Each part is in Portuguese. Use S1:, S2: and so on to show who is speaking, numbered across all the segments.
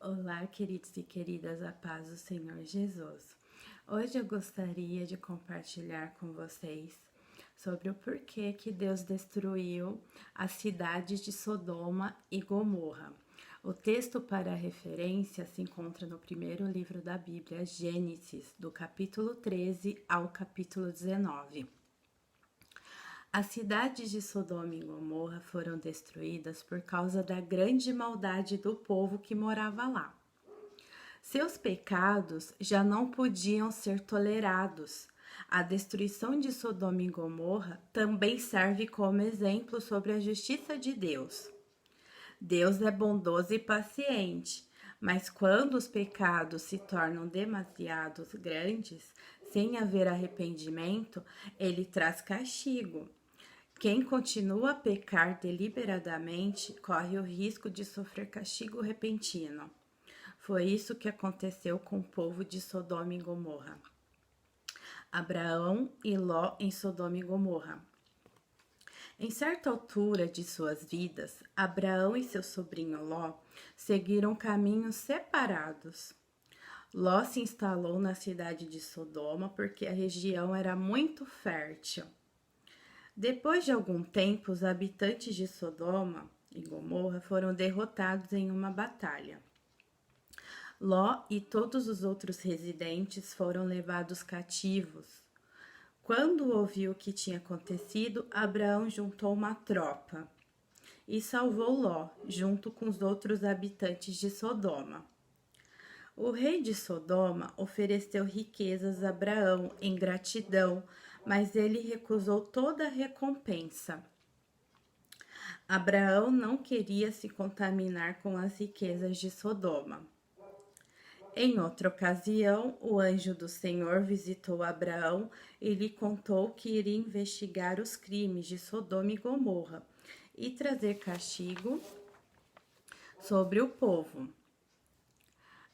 S1: Olá, queridos e queridas, a paz do Senhor Jesus. Hoje eu gostaria de compartilhar com vocês sobre o porquê que Deus destruiu as cidades de Sodoma e Gomorra. O texto para referência se encontra no primeiro livro da Bíblia, Gênesis, do capítulo 13 ao capítulo 19. As cidades de Sodoma e Gomorra foram destruídas por causa da grande maldade do povo que morava lá. Seus pecados já não podiam ser tolerados. A destruição de Sodoma e Gomorra também serve como exemplo sobre a justiça de Deus. Deus é bondoso e paciente, mas quando os pecados se tornam demasiado grandes, sem haver arrependimento, ele traz castigo. Quem continua a pecar deliberadamente corre o risco de sofrer castigo repentino. Foi isso que aconteceu com o povo de Sodoma e Gomorra. Abraão e Ló em Sodoma e Gomorra. Em certa altura de suas vidas, Abraão e seu sobrinho Ló seguiram caminhos separados. Ló se instalou na cidade de Sodoma porque a região era muito fértil. Depois de algum tempo, os habitantes de Sodoma e Gomorra foram derrotados em uma batalha. Ló e todos os outros residentes foram levados cativos. Quando ouviu o que tinha acontecido, Abraão juntou uma tropa e salvou Ló, junto com os outros habitantes de Sodoma. O rei de Sodoma ofereceu riquezas a Abraão em gratidão, mas ele recusou toda a recompensa. Abraão não queria se contaminar com as riquezas de Sodoma. Em outra ocasião, o anjo do Senhor visitou Abraão e lhe contou que iria investigar os crimes de Sodoma e Gomorra e trazer castigo sobre o povo.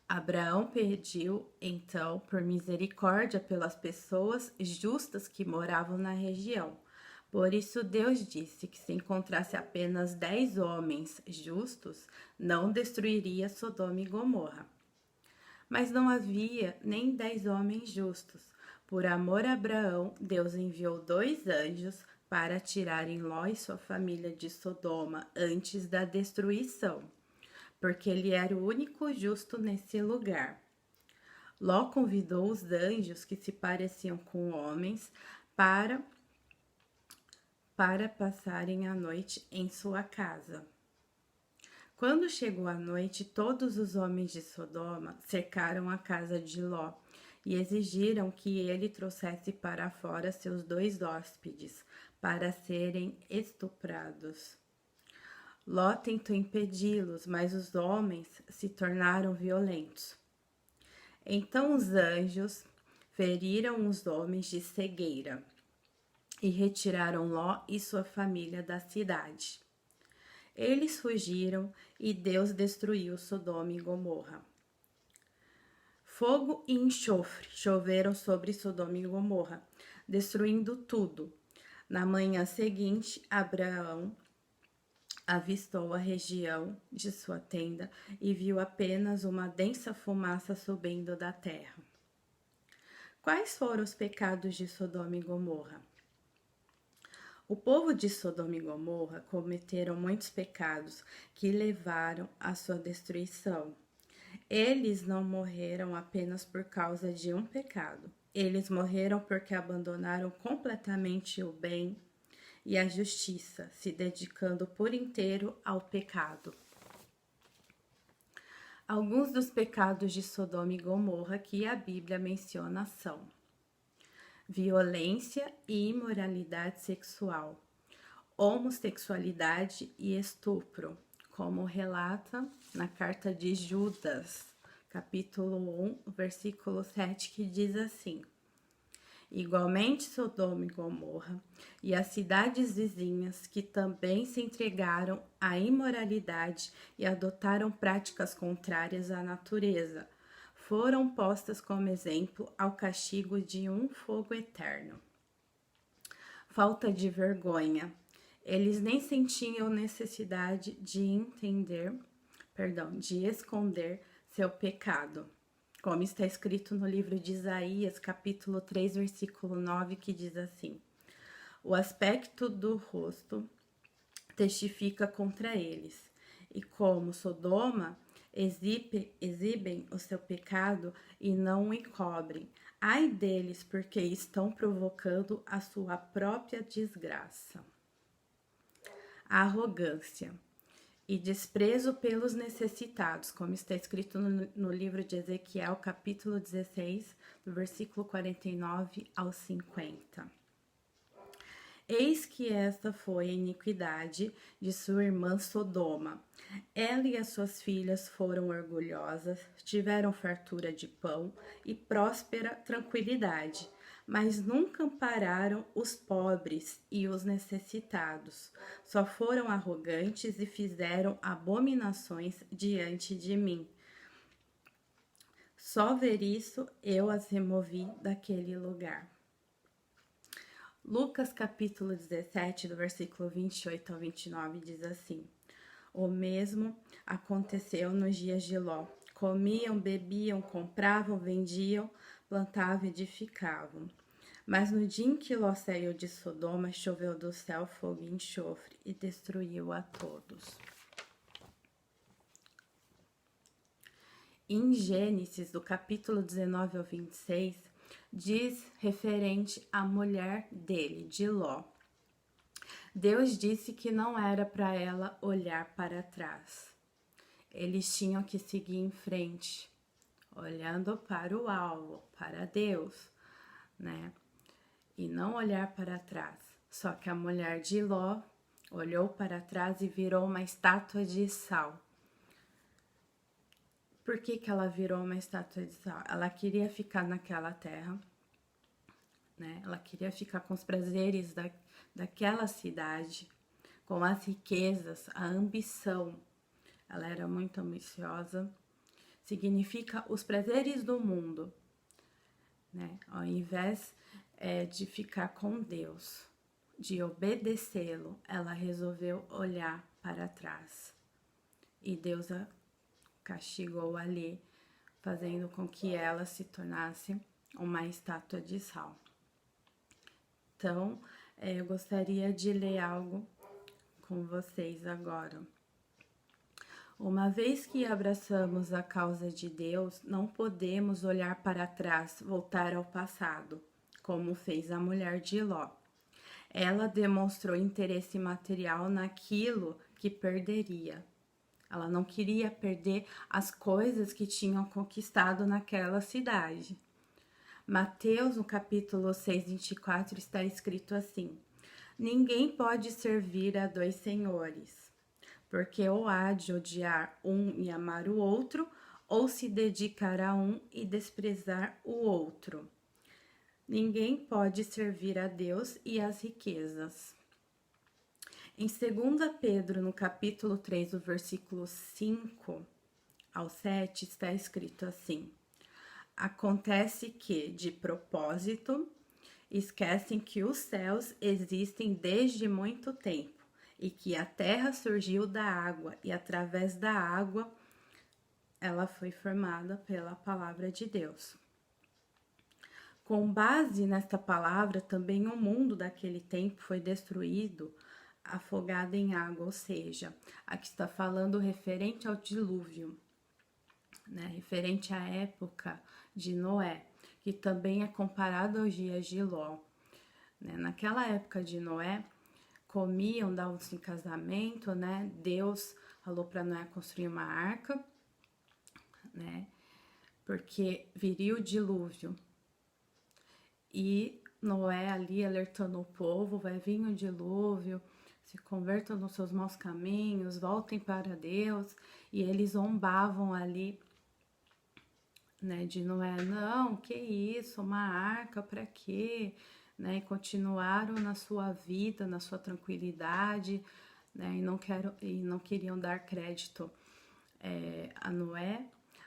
S1: Abraão pediu, então, por misericórdia pelas pessoas justas que moravam na região. Por isso, Deus disse que se encontrasse apenas 10 homens justos, não destruiria Sodoma e Gomorra. Mas não havia nem 10 homens justos. Por amor a Abraão, Deus enviou 2 anjos para tirarem Ló e sua família de Sodoma antes da destruição, porque ele era o único justo nesse lugar. Ló convidou os anjos que se pareciam com homens para passarem a noite em sua casa. Quando chegou a noite, todos os homens de Sodoma cercaram a casa de Ló e exigiram que ele trouxesse para fora seus 2 hóspedes para serem estuprados. Ló tentou impedi-los, mas os homens se tornaram violentos. Então os anjos feriram os homens de cegueira e retiraram Ló e sua família da cidade. Eles fugiram e Deus destruiu Sodoma e Gomorra. Fogo e enxofre choveram sobre Sodoma e Gomorra, destruindo tudo. Na manhã seguinte, Abraão avistou a região de sua tenda e viu apenas uma densa fumaça subindo da terra. Quais foram os pecados de Sodoma e Gomorra? O povo de Sodoma e Gomorra cometeram muitos pecados que levaram à sua destruição. Eles não morreram apenas por causa de um pecado. Eles morreram porque abandonaram completamente o bem e a justiça, se dedicando por inteiro ao pecado. Alguns dos pecados de Sodoma e Gomorra que a Bíblia menciona são: violência e imoralidade sexual, homossexualidade e estupro, como relata na carta de Judas, capítulo 1, versículo 7, que diz assim: igualmente Sodoma e Gomorra e as cidades vizinhas que também se entregaram à imoralidade e adotaram práticas contrárias à natureza, foram postas como exemplo ao castigo de um fogo eterno. Falta de vergonha. Eles nem sentiam necessidade de esconder seu pecado. Como está escrito no livro de Isaías, capítulo 3, versículo 9, que diz assim: o aspecto do rosto testifica contra eles, e como Sodoma exibem o seu pecado e não o encobrem. Ai deles, porque estão provocando a sua própria desgraça. A arrogância e desprezo pelos necessitados, como está escrito no livro de Ezequiel, capítulo 16, do versículo 49 ao 50. Eis que esta foi a iniquidade de sua irmã Sodoma. Ela e as suas filhas foram orgulhosas, tiveram fartura de pão e próspera tranquilidade, mas nunca ampararam os pobres e os necessitados. Só foram arrogantes e fizeram abominações diante de mim. Só ver isso eu as removi daquele lugar. Lucas capítulo 17, do versículo 28 ao 29, diz assim: o mesmo aconteceu nos dias de Ló. Comiam, bebiam, compravam, vendiam, plantavam e edificavam. Mas no dia em que Ló saiu de Sodoma, choveu do céu fogo e enxofre e destruiu a todos. Em Gênesis, do capítulo 19 ao 26, diz referente à mulher dele, de Ló. Deus disse que não era para ela olhar para trás. Eles tinham que seguir em frente, olhando para o alvo, para Deus, né? E não olhar para trás. Só que a mulher de Ló olhou para trás e virou uma estátua de sal. Por que ela virou uma estátua de sal? Ela queria ficar naquela terra, né? Ela queria ficar com os prazeres daquela cidade, com as riquezas, a ambição. Ela era muito ambiciosa. Significa os prazeres do mundo, né? Ao invés de ficar com Deus, de obedecê-lo, ela resolveu olhar para trás. E Deus a castigou ali, fazendo com que ela se tornasse uma estátua de sal. Então, eu gostaria de ler algo com vocês agora. Uma vez que abraçamos a causa de Deus, não podemos olhar para trás, voltar ao passado, como fez a mulher de Ló. Ela demonstrou interesse material naquilo que perderia. Ela não queria perder as coisas que tinham conquistado naquela cidade. Mateus, no capítulo 6, 24, está escrito assim: ninguém pode servir a dois senhores, porque ou há de odiar um e amar o outro, ou se dedicar a um e desprezar o outro. Ninguém pode servir a Deus e às riquezas. Em 2 Pedro, no capítulo 3, do versículo 5 ao 7, está escrito assim: acontece que, de propósito, esquecem que os céus existem desde muito tempo e que a terra surgiu da água e através da água ela foi formada pela palavra de Deus. Com base nesta palavra, também o mundo daquele tempo foi destruído, afogado em água, ou seja, aqui está falando referente ao dilúvio, né? Referente à época de Noé, que também é comparado aos dias de Ló. Né? Naquela época de Noé, comiam, davam-se em casamento, né? Deus falou para Noé construir uma arca, né? Porque viria o dilúvio. E Noé ali alertando o povo: vai vir o dilúvio, se convertam nos seus maus caminhos, voltem para Deus. E eles zombavam ali, né, de Noé: não, que isso, uma arca para quê? Né, e continuaram na sua vida, na sua tranquilidade, né, e não queriam dar crédito a Noé,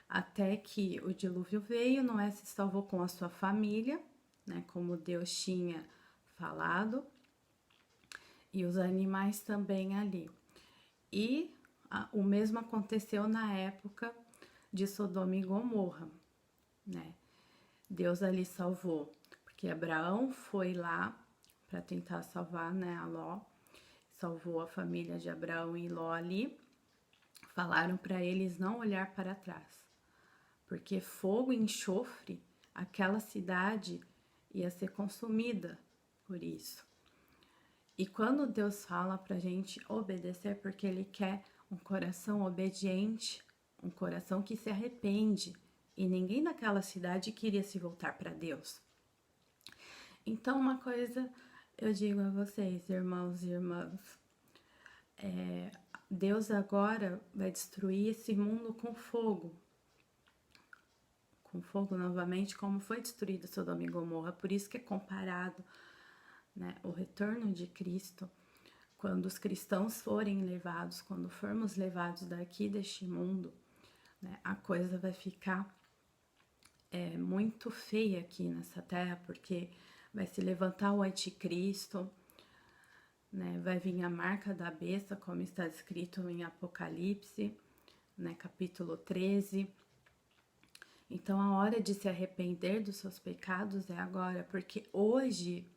S1: até que o dilúvio veio. Noé se salvou com a sua família, né, como Deus tinha falado, e os animais também ali. E o mesmo aconteceu na época de Sodoma e Gomorra, né? Deus ali salvou, porque Abraão foi lá para tentar salvar, né, a Ló, salvou a família de Abraão e Ló ali. Falaram para eles não olhar para trás, porque fogo e enxofre, aquela cidade ia ser consumida por isso. E quando Deus fala pra gente obedecer, porque Ele quer um coração obediente, um coração que se arrepende. E ninguém naquela cidade queria se voltar para Deus. Então, uma coisa eu digo a vocês, irmãos e irmãs, Deus agora vai destruir esse mundo com fogo. Com fogo novamente, como foi destruído Sodoma e Gomorra. Por isso que é comparado, né, o retorno de Cristo. Quando os cristãos forem levados, quando formos levados daqui deste mundo, né, a coisa vai ficar muito feia aqui nessa terra, porque vai se levantar o anticristo, né, vai vir a marca da besta, como está escrito em Apocalipse, né, capítulo 13. Então, a hora de se arrepender dos seus pecados é agora, porque hoje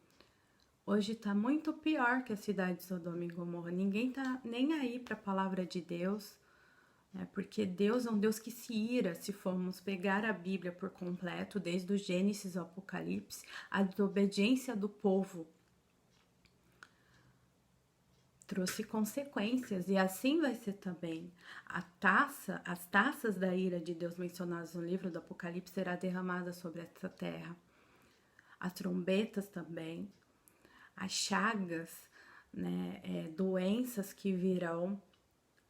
S1: tá muito pior que a cidade de Sodoma e Gomorra. Ninguém tá nem aí para a palavra de Deus, né? Porque Deus é um Deus que se ira se formos pegar a Bíblia por completo, desde o Gênesis ao Apocalipse, a desobediência do povo trouxe consequências, e assim vai ser também. As taças da ira de Deus mencionadas no livro do Apocalipse será derramada sobre essa terra. As trombetas também, as chagas, né, doenças que virão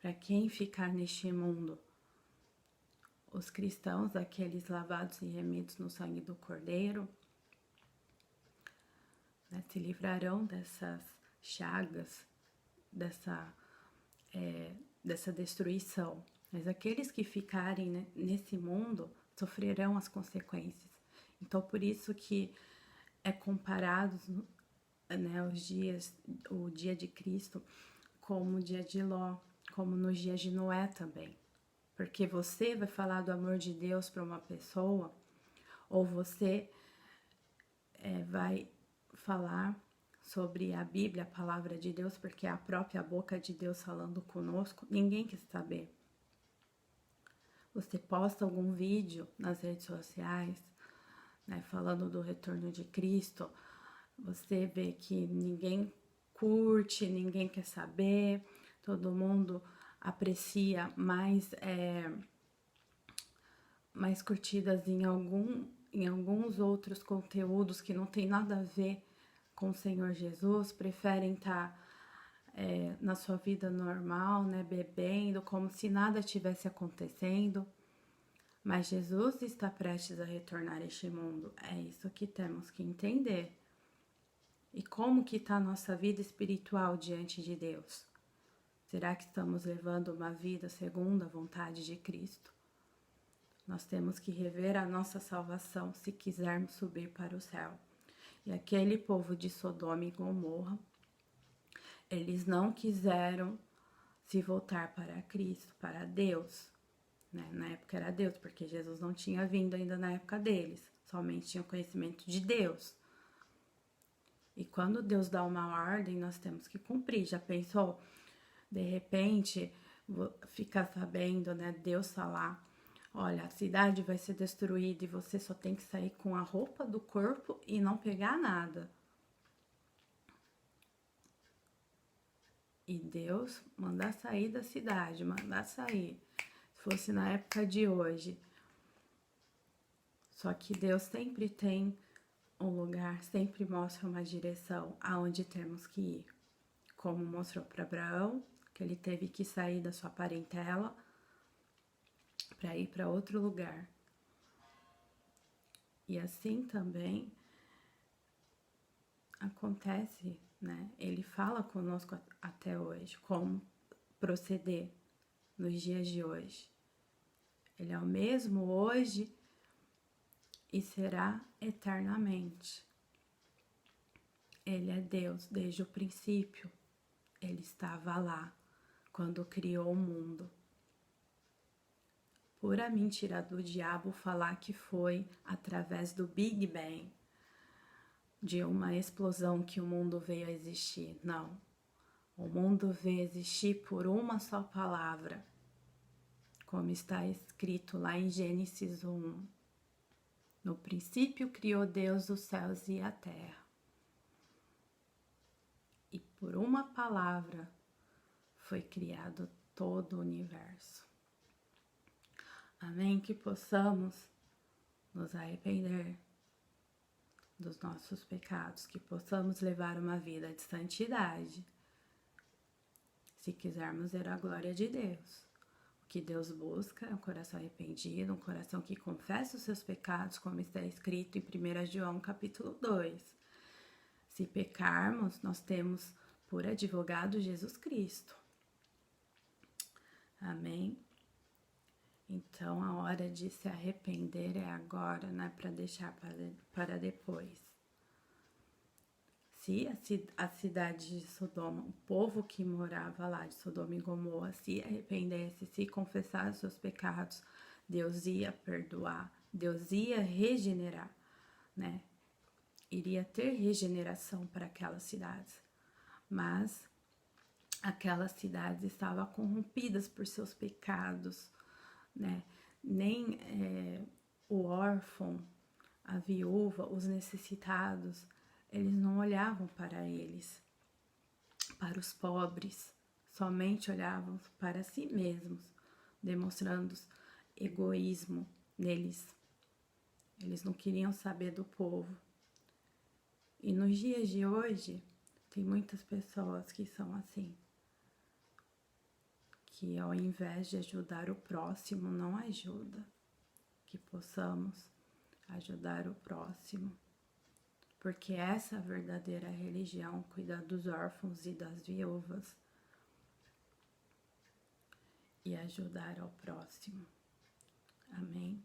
S1: para quem ficar neste mundo. Os cristãos, aqueles lavados e remidos no sangue do Cordeiro, né, se livrarão dessas chagas, dessa destruição. Mas aqueles que ficarem, né, nesse mundo sofrerão as consequências. Então, por isso que é comparado, né, o dia de Cristo como o dia de Ló, como nos dias de Noé também. Porque você vai falar do amor de Deus para uma pessoa, ou você vai falar sobre a Bíblia, a palavra de Deus, porque é a própria boca de Deus falando conosco, ninguém quer saber. Você posta algum vídeo nas redes sociais, né, falando do retorno de Cristo, você vê que ninguém curte, ninguém quer saber, todo mundo aprecia mais curtidas em alguns outros conteúdos que não tem nada a ver com o Senhor Jesus, preferem estar na sua vida normal, né, bebendo, como se nada tivesse acontecendo. Mas Jesus está prestes a retornar a este mundo. É isso que temos que entender. E como que está a nossa vida espiritual diante de Deus? Será que estamos levando uma vida segundo a vontade de Cristo? Nós temos que rever a nossa salvação se quisermos subir para o céu. E aquele povo de Sodoma e Gomorra, eles não quiseram se voltar para Cristo, para Deus. Né? Na época era Deus, porque Jesus não tinha vindo ainda na época deles. Somente tinha conhecimento de Deus. E quando Deus dá uma ordem, nós temos que cumprir. Já pensou? De repente, ficar sabendo, né? Deus falar, olha, a cidade vai ser destruída e você só tem que sair com a roupa do corpo e não pegar nada. E Deus mandar sair da cidade, mandar sair. Se fosse na época de hoje. Só que Deus sempre tem um lugar, sempre mostra uma direção aonde temos que ir. Como mostrou para Abraão, que ele teve que sair da sua parentela para ir para outro lugar. E assim também acontece, né? Ele fala conosco até hoje, como proceder nos dias de hoje. Ele é o mesmo hoje e será eternamente. Ele é Deus desde o princípio. Ele estava lá quando criou o mundo. pura mentira do diabo falar que foi através do Big Bang, de uma explosão que o mundo veio a existir. Não. O mundo veio a existir por uma só palavra, como está escrito lá em Gênesis 1. No princípio criou Deus os céus e a terra. E por uma palavra foi criado todo o universo. Amém? Que possamos nos arrepender dos nossos pecados, que possamos levar uma vida de santidade, se quisermos ver a glória de Deus. O que Deus busca é um coração arrependido, um coração que confessa os seus pecados, como está escrito em 1 João capítulo 2. Se pecarmos, nós temos por advogado Jesus Cristo. Amém? Então, a hora de se arrepender é agora, não é para deixar para depois. Se a cidade de Sodoma, o povo que morava lá de Sodoma e Gomorra, se arrependesse, se confessasse os seus pecados, Deus ia perdoar, Deus ia regenerar, né? Iria ter regeneração para aquelas cidades. Mas aquelas cidades estavam corrompidas por seus pecados, né? Nem o órfão, a viúva, os necessitados, eles não olhavam para eles, para os pobres, somente olhavam para si mesmos, demonstrando egoísmo neles. Eles não queriam saber do povo. E nos dias de hoje, tem muitas pessoas que são assim, que ao invés de ajudar o próximo, não ajuda. Que possamos ajudar o próximo, porque essa é a verdadeira religião, cuidar dos órfãos e das viúvas e ajudar ao próximo. Amém?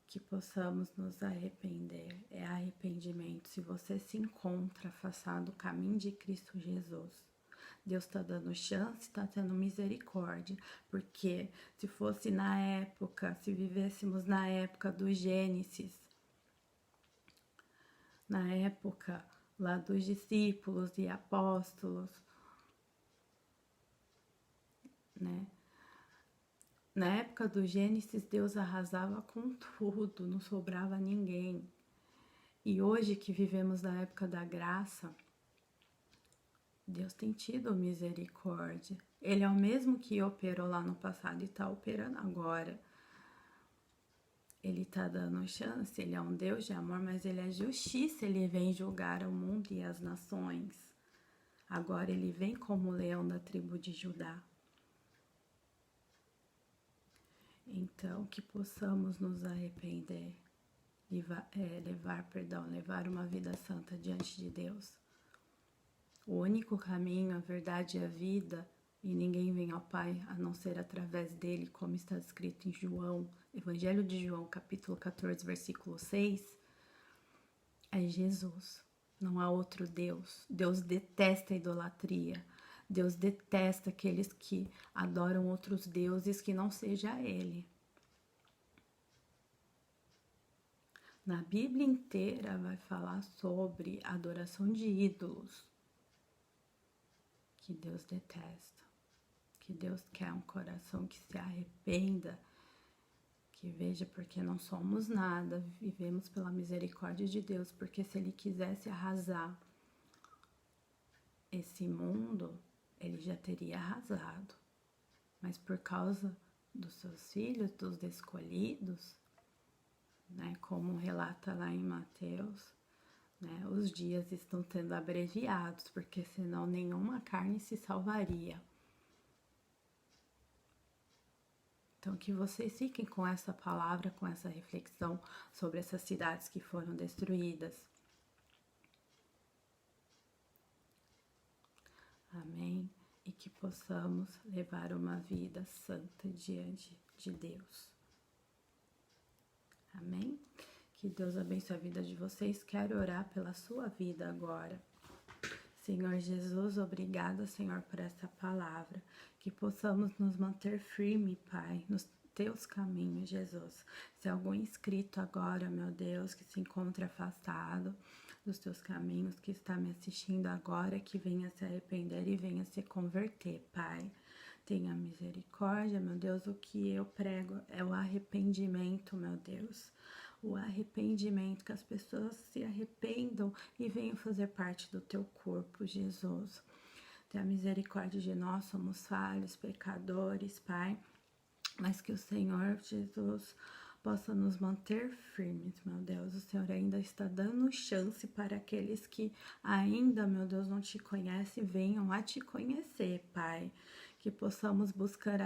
S1: Que possamos nos arrepender, é arrependimento. Se você se encontra afastado do caminho de Cristo Jesus, Deus está dando chance, está tendo misericórdia, porque se fosse na época, se vivêssemos na época do Gênesis, na época lá dos discípulos e apóstolos, né? Na época do Gênesis, Deus arrasava com tudo, não sobrava ninguém. E hoje que vivemos na época da graça, Deus tem tido misericórdia. Ele é o mesmo que operou lá no passado e está operando agora. Ele está dando chance, ele é um Deus de amor, mas ele é justiça, ele vem julgar o mundo e as nações. Agora ele vem como leão da tribo de Judá. Então, que possamos nos arrepender, levar uma vida santa diante de Deus. O único caminho, a verdade e a vida, e ninguém vem ao Pai a não ser através dele, como está escrito em João, Evangelho de João, capítulo 14, versículo 6, é Jesus. Não há outro Deus. Deus detesta a idolatria. Deus detesta aqueles que adoram outros deuses que não seja Ele. Na Bíblia inteira vai falar sobre adoração de ídolos, que Deus detesta, que Deus quer um coração que se arrependa, que veja porque não somos nada, vivemos pela misericórdia de Deus, porque se Ele quisesse arrasar esse mundo, Ele já teria arrasado, mas por causa dos seus filhos, dos escolhidos, né, como relata lá em Mateus, né, os dias estão sendo abreviados, porque senão nenhuma carne se salvaria. Então, que vocês fiquem com essa palavra, com essa reflexão sobre essas cidades que foram destruídas. Amém? E que possamos levar uma vida santa diante de Deus. Amém? Que Deus abençoe a vida de vocês. Quero orar pela sua vida agora. Senhor Jesus, obrigada, Senhor, por essa palavra. Que possamos nos manter firme, Pai, teus caminhos, Jesus. Se algum inscrito agora, meu Deus, que se encontra afastado dos teus caminhos, que está me assistindo agora, que venha se arrepender e venha se converter, Pai. Tenha misericórdia, meu Deus, o que eu prego é o arrependimento, meu Deus. O arrependimento, que as pessoas se arrependam e venham fazer parte do teu corpo, Jesus. Tenha misericórdia de nós, somos falhos, pecadores, Pai, mas que o Senhor Jesus possa nos manter firmes, meu Deus. O Senhor ainda está dando chance para aqueles que ainda, meu Deus, não te conhecem, venham a te conhecer, Pai. Que possamos buscar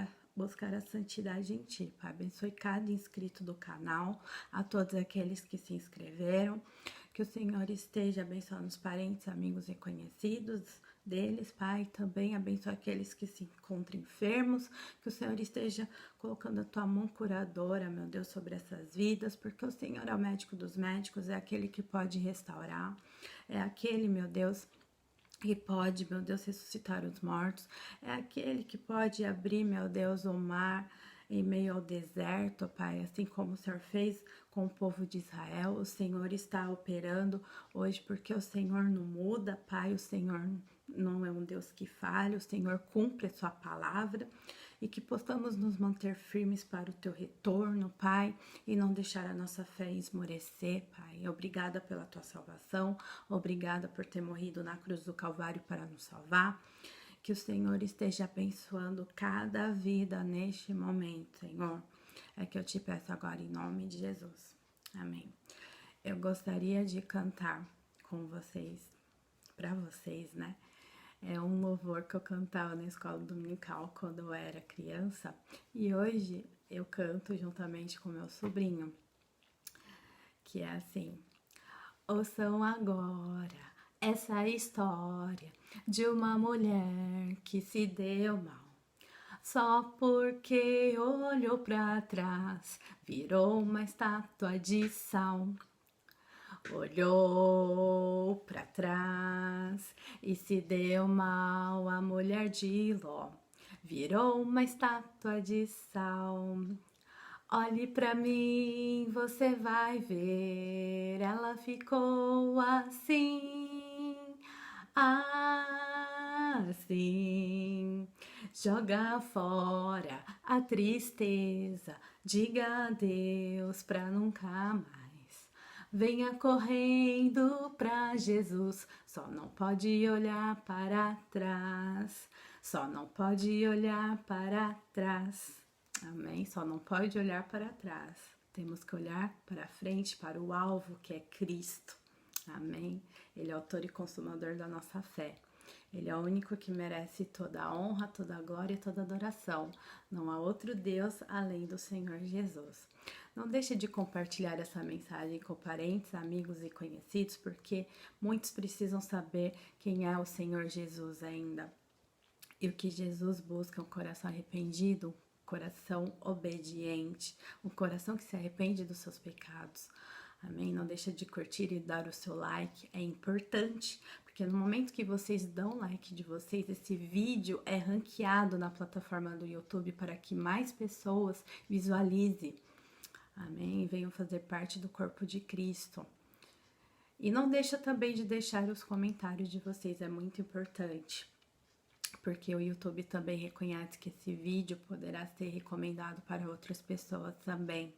S1: a santidade em Ti, Pai. Abençoe cada inscrito do canal, a todos aqueles que se inscreveram. Que o Senhor esteja abençoando os parentes, amigos e conhecidos deles, Pai. Também abençoe aqueles que se encontram enfermos. Que o Senhor esteja colocando a Tua mão curadora, meu Deus, sobre essas vidas. Porque o Senhor é o médico dos médicos, é aquele que pode restaurar. É aquele, meu Deus, que pode, meu Deus, ressuscitar os mortos. É aquele que pode abrir, meu Deus, o mar em meio ao deserto, Pai, assim como o Senhor fez com o povo de Israel. O Senhor está operando hoje, porque o Senhor não muda, Pai. O Senhor não é um Deus que falha, o Senhor cumpre a sua palavra. E que possamos nos manter firmes para o teu retorno, Pai, e não deixar a nossa fé esmorecer, Pai. Obrigada pela tua salvação, obrigada por ter morrido na cruz do Calvário para nos salvar. Que o Senhor esteja abençoando cada vida neste momento, Senhor. É que eu te peço agora em nome de Jesus. Amém. Eu gostaria de cantar com vocês, para vocês, né? É um louvor que eu cantava na escola dominical quando eu era criança. E hoje eu canto juntamente com meu sobrinho, que é assim: ouçam agora essa história de uma mulher que se deu mal. Só porque olhou pra trás, virou uma estátua de sal. Olhou pra trás e se deu mal. A mulher de Ló virou uma estátua de sal. Olhe pra mim, você vai ver. Ela ficou assim, assim. Joga fora a tristeza, diga adeus pra nunca mais. Venha correndo pra Jesus, só não pode olhar para trás, só não pode olhar para trás. Amém? Só não pode olhar para trás. Temos que olhar para frente, para o alvo, que é Cristo. Amém? Ele é o autor e consumador da nossa fé. Ele é o único que merece toda a honra, toda a glória e toda a adoração. Não há outro Deus além do Senhor Jesus. Não deixe de compartilhar essa mensagem com parentes, amigos e conhecidos, porque muitos precisam saber quem é o Senhor Jesus ainda. E o que Jesus busca é um coração arrependido, um coração obediente, um coração que se arrepende dos seus pecados. Amém? Não deixa de curtir e dar o seu like, é importante, porque no momento que vocês dão like de vocês, esse vídeo é ranqueado na plataforma do YouTube para que mais pessoas visualizem. Amém? Venham fazer parte do corpo de Cristo. E não deixa também de deixar os comentários de vocês, é muito importante. Porque o YouTube também reconhece que esse vídeo poderá ser recomendado para outras pessoas também.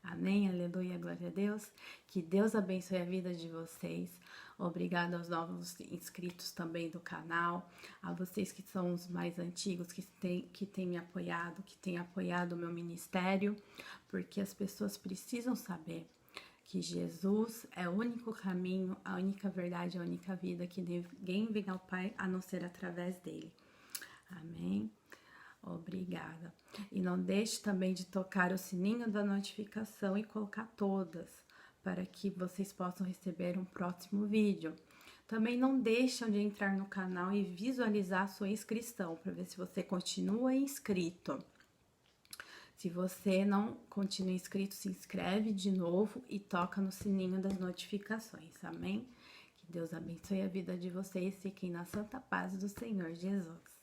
S1: Amém? Aleluia, glória a Deus. Que Deus abençoe a vida de vocês. Obrigada aos novos inscritos também do canal. A vocês que são os mais antigos, que têm me apoiado, que têm apoiado o meu ministério. Porque as pessoas precisam saber que Jesus é o único caminho, a única verdade, a única vida, que ninguém vem ao Pai a não ser através dele. Amém? Obrigada. E não deixe também de tocar o sininho da notificação e colocar todas, para que vocês possam receber um próximo vídeo. Também não deixam de entrar no canal e visualizar a sua inscrição, para ver se você continua inscrito. Se você não continua inscrito, se inscreve de novo e toca no sininho das notificações, amém? Que Deus abençoe a vida de vocês, fiquem na santa paz do Senhor Jesus.